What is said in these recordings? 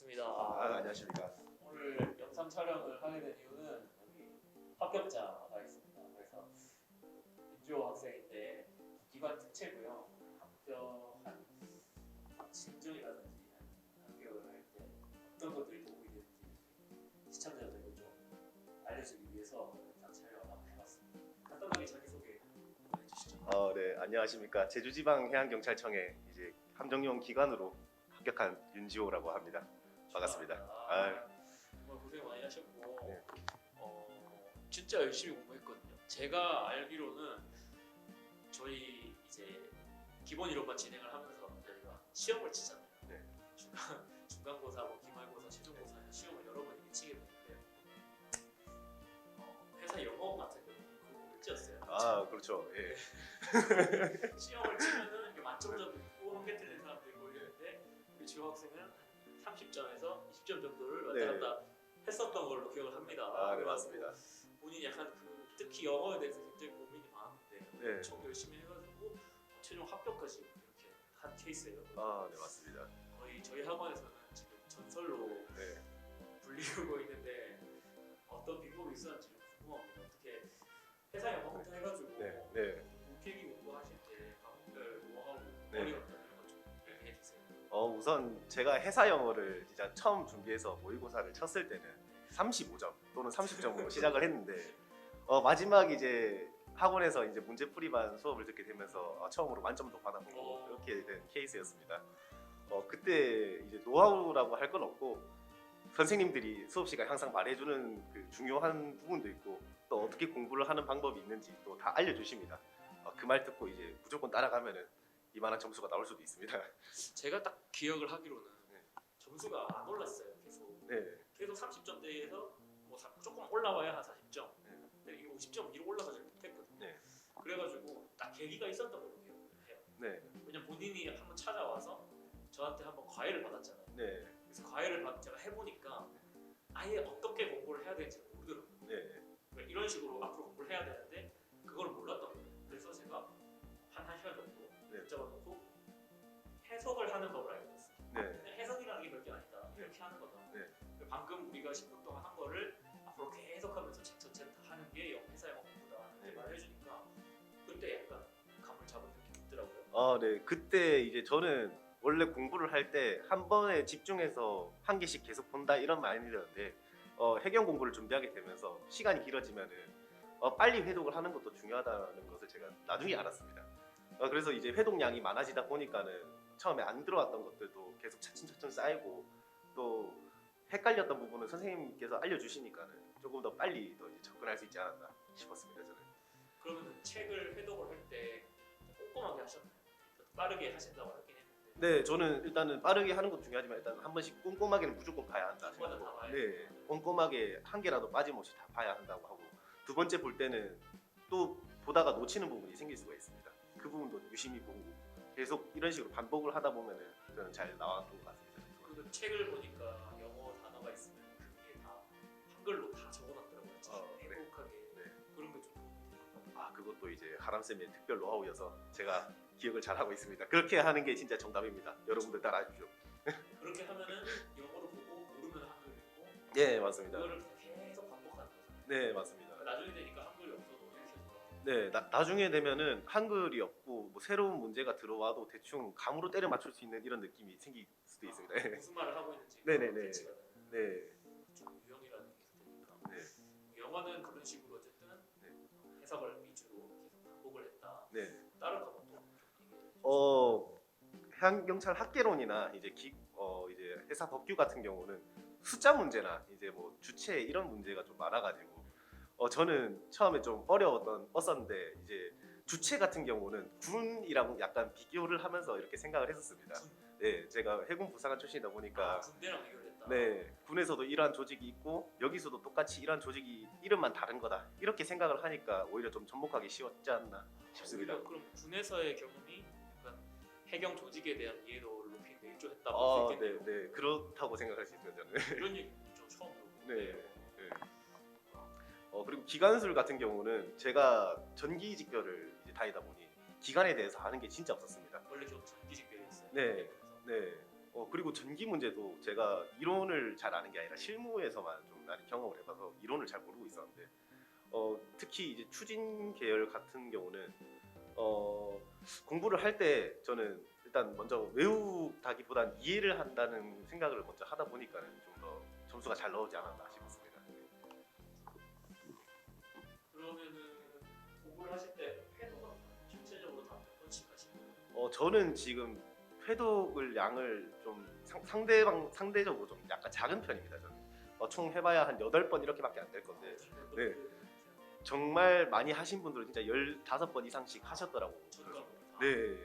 반갑습니다. 안녕하십니까. 오늘 영상 촬영을 하게 된 이유는 여기 합격자가 있습니다. 그래서 윤주호 학생인데 기관 특채고요. 합격한 심정이라든지 합격을 할 때 어떤 것들이 도움이 되는지 시청자들에게 좀 알려주기 위해서 영상 촬영을 한번 해봤습니다. 간단하게 자기소개 해주시죠. 네, 안녕하십니까. 제주지방해양경찰청에 이제 함정용 기관으로 합격한 윤지호라고 합니다. 반갑습니다. 정말 고생 많이 하셨고 네. 진짜 열심히 공부했거든요. 제가 알기로는 저희 이제 기본 이론만 진행을 하면서 저희가 시험을 치잖아요. 네. 중간고사, 뭐 기말고사, 최종고사 시험을 여러 번 이렇게 치게 되는데 회사 영어 같은 경우는 그거 일지였어요. 그렇죠. 예. 시험을 치면은 이게 만점자도 있고 한 개 틀린 사람도 있고 이랬는데 우리 지호 학생은 30점에서 20점 정도를 왔다 갔다 했었던 걸로 기억을 합니다. 네, 맞습니다. 본인이 약간 특히 영어에 대해서 굉장히 고민이 많았는데 네. 엄청 열심히 해가지고 최종 합격까지 이렇게 한 케이스예요. 네, 맞습니다. 거의 저희 학원에서는 지금 전설로 네. 불리우고 있는데 어떤 비법이 있었는지 궁금합니다. 어떻게 회사 영어부터 해가지고 네. 필기 공부하실 때 과목별 뭐하고 네. 어려웠던 이런 거좀 얘기해 주세요. 우선 제가 회사 영어를 진짜 처음 준비해서 모의고사를 쳤을 때는 35점 또는 30점으로 시작을 했는데 마지막 이제 학원에서 이제 문제풀이반 수업을 듣게 되면서 처음으로 만점도 받아보고 이렇게 된 케이스였습니다. 그때 이제 노하우라고 할 건 없고 선생님들이 수업 시간에 항상 말해주는 그 중요한 부분도 있고 또 어떻게 공부를 하는 방법이 있는지 또 다 알려주십니다. 그 말 듣고 이제 무조건 따라가면은 이만한 점수가 나올 수도 있습니다. 제가 딱 기억을 하기로는 네. 점수가 안 올랐어요. 계속 네. 계속 30점대에서 뭐 조금 올라와야 한 40점. 네. 근데 이게 50점 위로 올라가지 못했거든요. 네. 그래가지고 딱 계기가 있었던 걸로 기억을 해요. 네. 왜냐면 본인이 한번 찾아와서 저한테 한번 과외를 받았잖아요. 네. 그래서 과외를 제가 해보니까 아예 어떻게 공부를 해야 되는지 모르더라고요. 네. 그러니까 이런 식으로 앞으로 공부를 해야 되는데 그걸 몰랐던 거예요. 그래서 제가 한 시간 정도 붙잡아놓고 해석을 하는 법을 알게 됐어요. 네. 해석이라는 게 별게 아니다. 이렇게 하는 거다. 네. 방금 우리가 10분 동안 한 거를 앞으로 계속하면서 책 전체를 다 하는 게 회사 영어 공부다. 이렇게 말을 해주니까 그때 약간 감을 잡은 느낌이 있더라고요. 네. 그때 이제 저는 원래 공부를 할 때 한 번에 집중해서 한 개씩 계속 본다 이런 마인드였는데 해경 공부를 준비하게 되면서 시간이 길어지면은 빨리 회독을 하는 것도 중요하다는 것을 제가 나중에 알았습니다. 그래서 이제 회독량이 많아지다 보니까는 처음에 안 들어왔던 것들도 계속 차츰차츰 쌓이고 또 헷갈렸던 부분은 선생님께서 알려주시니까는 조금 더 빨리 더 이제 접근할 수 있지 않았나 싶었습니다. 저는. 그러면 책을 회독을 할 때 꼼꼼하게 하셨나요? 빠르게 하신다고 하긴 했는데. 네, 저는 일단은 빠르게 하는 것도 중요하지만 일단 한 번씩 꼼꼼하게는 무조건 봐야 한다. 한 번은 다 봐야 네, 꼼꼼하게 한 개라도 빠짐없이 다 봐야 한다고 하고 두 번째 볼 때는 또 보다가 놓치는 부분이 생길 수가 있습니다. 그 부분도 유심히 보고 계속 이런 식으로 반복을 하다 보면은 저는 잘 나왔던 것 같습니다. 그리고 책을 보니까 영어 단어가 있으면 그게 다 한글로 다 적어놨더라고요. 네. 행복하게 네. 그런 게 좀 도움이 되는 것 같아요. 그것도 이제 하람쌤의 특별 노하우여서 제가 기억을 잘 하고 있습니다. 그렇게 하는 게 진짜 정답입니다. 여러분들 따라하십시오. 그렇게 하면은 영어로 보고 모르면 한글 읽고 네, 맞습니다. 그거를 계속 반복하는 거잖아요. 네, 맞습니다. 나중에 되니까 한글이 없어도 이렇게 해서 네, 나중에 되면은 한글이 없고 뭐 새로운 문제가 들어와도 대충 감으로 때려 맞출 수 있는 이런 느낌이 생길 수도 있습니다. 네. 무슨 말을 하고 있는지 네네네. 캐치가 되는 네. 좀 유형이라는 게 있으니까 네. 영어는 그런 식으로 어쨌든 네. 해석을 위주로 계속 반복을 했다. 네. 다른 과목도 좀 얘기해 주세요. 해양경찰 학개론이나 이제 이제 회사 법규 같은 경우는 숫자 문제나 이제 뭐 주체 이런 문제가 좀 많아가지고 저는 처음에 좀 어려웠었는데 이제 주체 같은 경우는 군이랑 약간 비교를 하면서 이렇게 생각을 했었습니다. 네, 제가 해군 부사관 출신이다 보니까 군대랑 비교했다. 네, 군에서도 이러한 조직이 있고 여기서도 똑같이 이러한 조직이 이름만 다른 거다 이렇게 생각을 하니까 오히려 좀 접목하기 쉬웠지 않나 싶습니다. 오히려 그럼 군에서의 경험이 약간 해경 조직에 대한 이해도를 높이는 데 일조했다고 볼 수 있겠네요. 네, 그렇다고 생각할 수 있습니다. 저는. 이런 얘기 좀 처음 네. 들어보는데 네. 그리고 기관술 같은 경우는 제가 전기 직별을 이제 다니다 보니 기관에 대해서 아는 게 진짜 없었습니다. 원래 전기직별이었어요. 네. 네. 그리고 전기 문제도 제가 이론을 잘 아는 게 아니라 실무에서만 좀 많이 경험을 해봐서 이론을 잘 모르고 있었는데 특히 이제 추진 계열 같은 경우는 공부를 할 때 저는 일단 먼저 외우다기보단 이해를 한다는 생각을 먼저 하다 보니까는 좀 더 점수가 잘 나오지 않았나 싶습니다. 그러면은 공부를 하실 때 회도가 전체적으로 다 몇 번씩 하시나요? 저는 지금 회독을 양을 좀 상대적으로 좀 약간 작은 편입니다. 저는 총 해봐야 한 8번 이렇게밖에 안 될 건데 네. 정말 많이 하신 분들은 진짜 15번 이상씩 하셨더라고요. 네,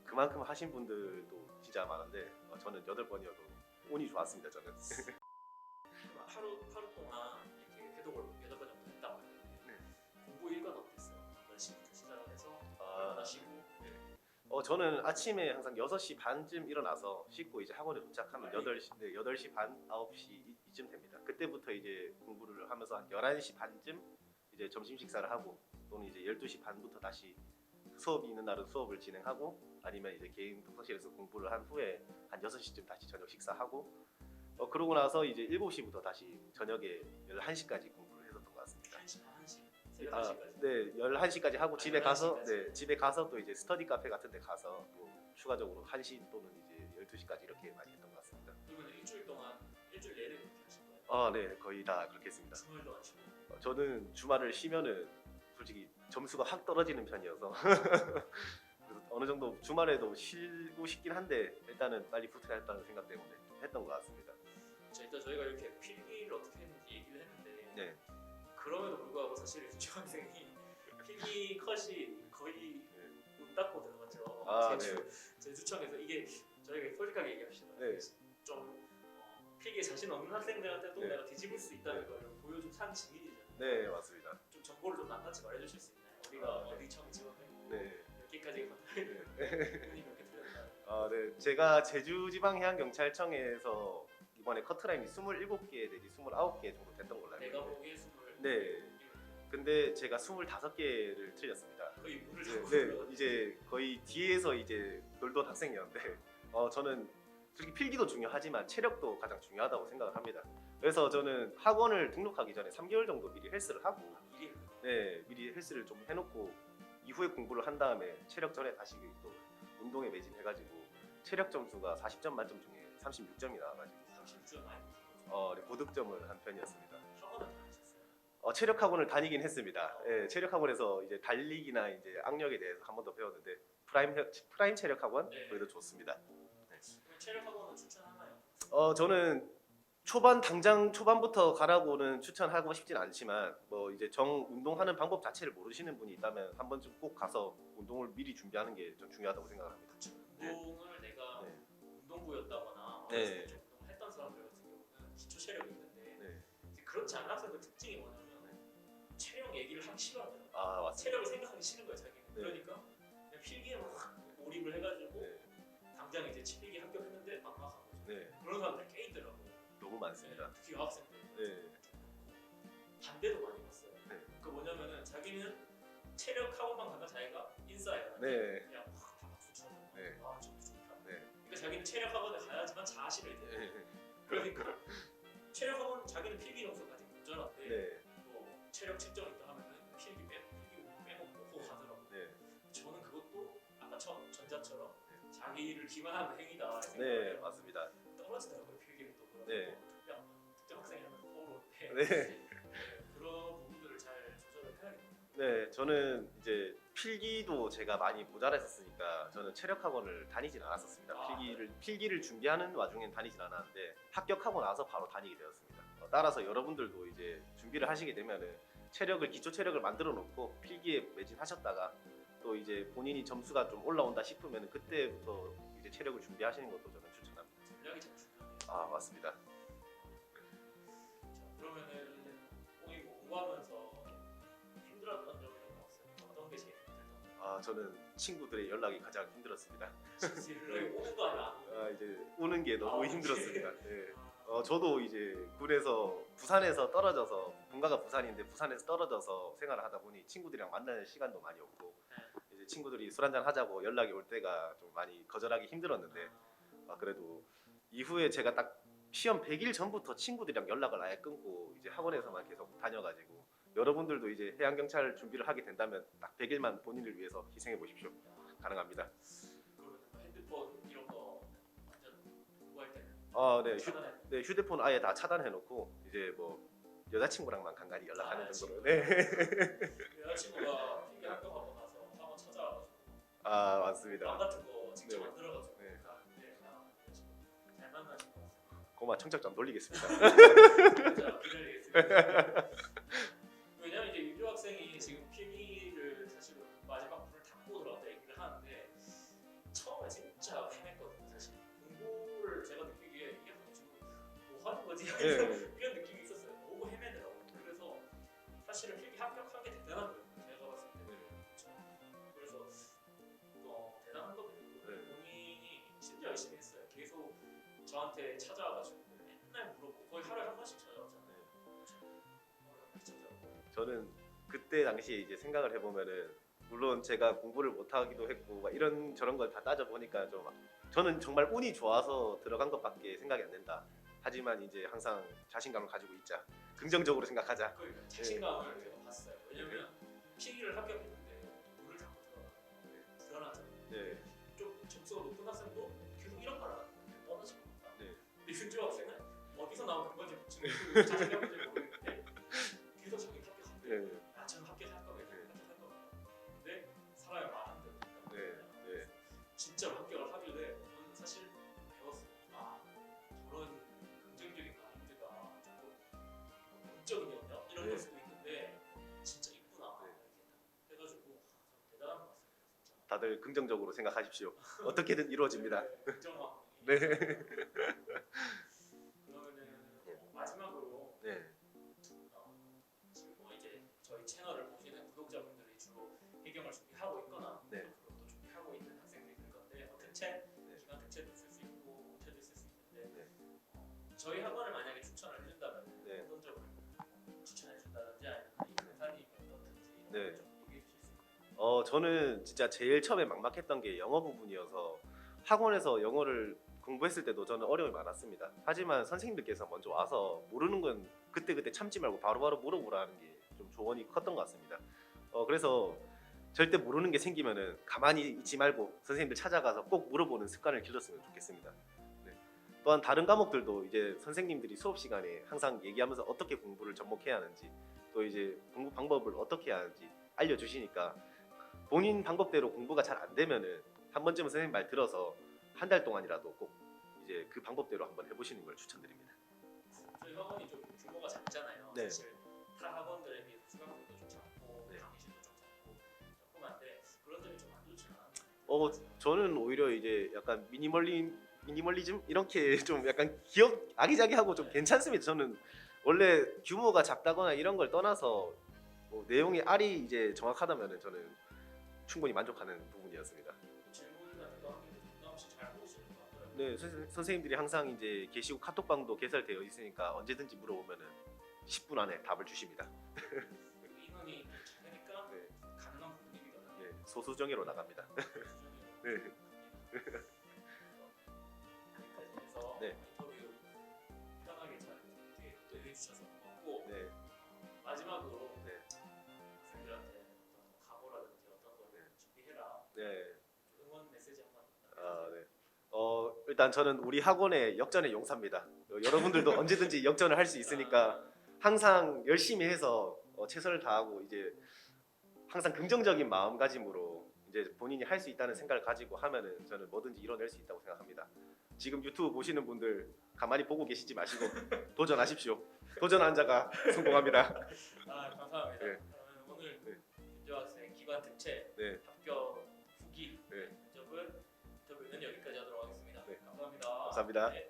그만큼 하신 분들도 진짜 많은데 저는 8번이어도 운이 좋았습니다. 저는. 하루 동안 이렇게 회독을 8번 정도 했다고 했는데 네. 공부 일과는 어땠어요? 몇 시부터 시작을 해서 아, 하시고 네. 저는 아침에 항상 6시 반쯤 일어나서 씻고 이제 학원에 도착하면 8시, 네, 8시 반, 9시 이쯤 됩니다. 그때부터 이제 공부를 하면서 한 11시 반쯤 이제 점심 식사를 하고 또는 이제 12시 반부터 다시 수업이 있는 날은 수업을 진행하고 아니면 이제 개인 독서실에서 공부를 한 후에 한 6시쯤 다시 저녁 식사하고 그러고 나서 이제 7시부터 다시 저녁에 11시까지 공부를 했었던 것 같습니다. 1시, 새벽 1시까지? 네, 11시까지 하고 집에 가서 11시까지? 네, 집에 가서 또 이제 스터디 카페 같은 데 가서 또 추가적으로 1시 또는 이제 12시까지 이렇게 많이 했던 것 같습니다. 그러면 일주일 동안 일주일 내내 그렇게 하신 거예요? 네, 거의 다 그렇게 했습니다. 주말도 안 쉬고 저는 주말을 쉬면은 솔직히 점수가 확 떨어지는 편이어서 그래서 어느 정도 주말에도 쉬고 싶긴 한데 일단은 빨리 붙어야 했다는 생각 때문에 좀 했던 것 같습니다. 자, 일단 저희가 이렇게 필기를 어떻게 했는지 얘기를 했는데 네, 그럼에도 불구하고 사실 중학생이 필기 컷이 거의 문 닫고 들어갔죠. 아, 제주청에서 이게 저희가 솔직하게 얘기합시다. 네. 좀 필기에 자신 없는 학생들한테도 네. 내가 뒤집을 수 있다는 네. 걸 보여준 산 증인이잖아요. 네, 맞습니다. 좀 정보를 좀 낱낱이 말해주실 수 있나요? 우리가 네. 어디 청 지원했고 네. 몇 개까지 컨트롤 네. 운이 몇 개 틀렸나? 네, 제가 제주지방해양경찰청에서 이번에 커트라인이 27개 내지 29개 정도 됐던 걸로 알고 내가 있는데 보기에 20. 네. 근데 제가 25개를 틀렸습니다. 거의 물을 네, 잡고 네, 들어가지고. 이제 거의 뒤에서 이제 놀던 학생이었는데 저는 솔직히 필기도 중요하지만 체력도 가장 중요하다고 생각을 합니다. 그래서 저는 학원을 등록하기 전에 3개월 정도 미리 헬스를 하고 미리 네, 미리 헬스를 좀 해놓고 이후에 공부를 한 다음에 체력 전에 다시 또 운동에 매진해가지고 체력 점수가 40점 만점 중에 36점이 나와가지고 30주 많이 네, 고득점을 한 편이었습니다. 학원을 다니셨어요? 체력 학원을 다니긴 했습니다. 예, 체력 학원에서 이제 달리기나 이제 악력에 대해서 한 번 더 배웠는데 프라임 체력 학원 네. 거기도 좋습니다. 그럼 체력 학원은 추천하나요? 저는 당장 초반부터 가라고는 추천하고 싶진 않지만 뭐 이제 운동하는 방법 자체를 모르시는 분이 있다면 한 번쯤 꼭 가서 운동을 미리 준비하는 게 좀 중요하다고 생각을 합니다. 운동을 내가 네. 운동부였다거나 네. 어렸을 때 운동을 했던 사람들 같은 경우는 기초 체력이 있는데 네. 이제 그렇지 않은 학생들 특징이 뭐냐면 체력 얘기를 하기 싫어하더라고요. 맞습니다. 체력을 생각하기 싫은 거야 자기는. 네. 그러니까 그냥 필기에 막 몰입을 해가지고 네. 당장 이제 필기 합격했는데 막막한 거죠. 네. 그런 사람들 꽤 있더라고요. 너무 많습니다. 네, 특히 여학생들. 네. 반대도 많이 봤어요. 네. 그 뭐냐면은 자기는 체력 학원만 가면 자기가 인싸예요. 네. 그냥 확다 박수 쳐서 네. 아 저도 좋다. 네. 그러니까 자기는 체력 학원에 가야지만 자아실을 돼. 네. 그러니까 체력 학원 자기는 필기 점수까지 모자란데 네. 또 체력 측정 있다 하면은 필기 빼놓고 하더라고요. 네. 저는 그것도 아까 전자처럼 자기를 기만하는 행위다 네, 생각을 맞습니다. 떨어지더라고요. 필기를 또 그런 네. 특정 학생이라면 떠오를 때 네. 그런 부분들을 잘 조절을 해야겠네요. 네, 저는 이제 필기도 제가 많이 모자랐었으니까 저는 체력 학원을 다니진 않았었습니다. 필기를 준비하는 와중엔 다니진 않았는데 합격하고 나서 바로 다니게 되었습니다. 따라서 여러분들도 이제 준비를 하시게 되면은 기초 체력을 만들어 놓고 필기에 매진하셨다가 또 이제 본인이 점수가 좀 올라온다 싶으면 그때부터 이제 체력을 준비하시는 것도 저는 추천합니다. 전략이 참 중요해요. 맞습니다. 자, 그러면은 뭐 공부하면서 힘들었던 점이 없어요? 어떤 게 제일 힘들던? 저는 친구들의 연락이 가장 힘들었습니다. 연락이 오는 거 아니야? 안 오는 거? 이제 오는 게 너무 오는 게. 힘들었습니다. 네. 저도 이제 부산에서 떨어져서 본가가 부산인데 부산에서 떨어져서 생활을 하다 보니 친구들이랑 만나는 시간도 많이 없고 이제 친구들이 술 한잔 하자고 연락이 올 때가 좀 많이 거절하기 힘들었는데 그래도 이후에 제가 딱 시험 100일 전부터 친구들이랑 연락을 아예 끊고 이제 학원에서만 계속 다녀가지고 여러분들도 이제 해양 경찰 준비를 하게 된다면 딱 100일만 본인을 위해서 희생해 보십시오. 가능합니다. 그러면 핸드폰 이런 거 완전 공부할 때는 네, 차단해. 네, 휴대폰 아예 다 차단해 놓고 이제 뭐 여자친구랑만 간간히 연락하는 정도로. 친구. 네. 여자친구가 필기 합격하고 나서 학원 찾아와가지고 아 맞습니다. 빵 같은 거 직접 네. 만들어가지고 네. 가는데 여자친구 잘 만나신 것 같습니다. 고마 청첩장 돌리겠습니다. 진짜 기다리겠습니다. 왜냐면 이제 유교 학생이 지금 필기를 사실 마지막 불을 닫고 들어갔다 얘기를 하는데 처음에 진짜 헤맸거든요. 사실 공부를 제가 느끼기에 이게 지금 뭐 하는 거지? 네. 이런 느낌이 있었어요. 너무 헤매더라고요. 그래서 사실은 필기 합격한 게 대단한 거예요. 제가 봤을 때는. 그래서 대단한 거거든요. 네. 본인이 진짜 열심히 했어요. 계속 저한테 찾아와가지고 맨날 물어보고 거의 하루에 한 번씩 찾아왔잖아요. 저는 그때 당시에 이제 생각을 해보면은 물론 제가 공부를 못하기도 했고 막 이런 저런 걸 다 따져 보니까 좀 저는 정말 운이 좋아서 들어간 것밖에 생각이 안 된다. 하지만 이제 항상 자신감을 가지고 있자. 긍정적으로 생각하자. 그러니까 자신감을 제가 봤어요. 왜냐면 필기를 합격했는데 문을 닫고 들어놨잖아요. 네. 좀 점수가 높은 학생도 계속 이런 말을 하는 거예요. 뻔하지 않다. 네. 근데 윤주 학생은 어디서 나온 건지 지금 자신감인지 모르겠는데 계속 자기 합격한대. 네. 저는 합격할 거예요. 합격할 거예요. 근데 사람이 말안 듣는다. 네. 네. 진짜로 합격을 하길래 저는 사실 배웠어요. 저런 긍정적인 마인드가 조금 공적이거든요. 이런 걸 수도 있는데 진짜 이쁘나 이렇게 해가지고 참 대단한 것 같습니다. 진짜. 다들 긍정적으로 생각하십시오. 어떻게든 이루어집니다. 긍정만. 네. 그러면은 마지막으로 네. 지금 뭐 이제 저희 채널을 보시는 구독자분들이 주로 해경을 준비하고 있거나 네. 그리고 또 준비하고 있는 학생들이 있을 건데 특채, 네. 기간 특채도 있을 수 있고 공채도 있을 수 있는데 네. 저희 학원을 만약에 추천을 해준다면 네. 어떤 점을 추천해 준다든지 아니면 이 강사님이 어떻든지 이런 네. 걸좀 얘기해 주실 수 있나요? 저는 진짜 제일 처음에 막막했던 게 영어 부분이어서 학원에서 영어를 공부했을 때도 저는 어려움이 많았습니다. 하지만 선생님들께서 먼저 와서 모르는 건 그때그때 참지 말고 바로바로 물어보라는 게 좀 조언이 컸던 것 같습니다. 그래서 절대 모르는 게 생기면은 가만히 있지 말고 선생님들 찾아가서 꼭 물어보는 습관을 길렀으면 좋겠습니다. 네. 또한 다른 과목들도 이제 선생님들이 수업 시간에 항상 얘기하면서 어떻게 공부를 접목해야 하는지 또 이제 공부 방법을 어떻게 해야 하는지 알려주시니까 본인 방법대로 공부가 잘 안 되면은 한 번쯤은 선생님 말 들어서 한 달 동안이라도 꼭 이제 그 방법대로 한번 해보시는 걸 추천드립니다. 저희 학원이 좀 규모가 작잖아요. 네. 사실 타 학원들에 비해서 수강생도 좀 작고 네. 강의실도 좀 작고 조그만데 그런 점이 좀 안 좋지 않아요? 저는 오히려 이제 약간 미니멀리즘 이렇게 좀 약간 아기자기하고 좀 괜찮습니다. 저는 원래 규모가 작다거나 이런 걸 떠나서 뭐 내용이 알이 이제 정확하다면은 저는 충분히 만족하는 부분이었습니다. 질문 같은 거 하면 부담 없이 잘 물으시는 것 같더라고요. 네, 선생님들이 항상 이제 계시고 카톡방도 개설되어 있으니까 언제든지 물어보면은 10분 안에 답을 주십니다. 그리고 인원이 작으니까 네. 가능한 부분이거든요. 네, 소수정예로 나갑니다. 네. 여기까지 해서 네. 인터뷰 편하게 잘 이렇게 해주셔서 고맙고 네. 마지막으로 네. 학생들한테 어떤 각오라든지 어떤 걸 네. 준비해라 네. 응원 메시지 한번 네. 일단 저는 우리 학원의 역전의 용사입니다. 여러분들도 언제든지 역전을 할 수 있으니까 항상 열심히 해서 최선을 다하고 이제 항상 긍정적인 마음가짐으로 이제 본인이 할 수 있다는 생각을 가지고 하면은 저는 뭐든지 이뤄낼 수 있다고 생각합니다. 지금 유튜브 보시는 분들 가만히 보고 계시지 마시고 도전하십시오. 도전한 자가 성공합니다. 감사합니다. 네. 그러면 오늘 네. 윤조 학생 기관 특채 네. 합격 후기 네. 인터뷰는 여기까지 하도록 하겠습니다. 네. 감사합니다. 감사합니다. 네.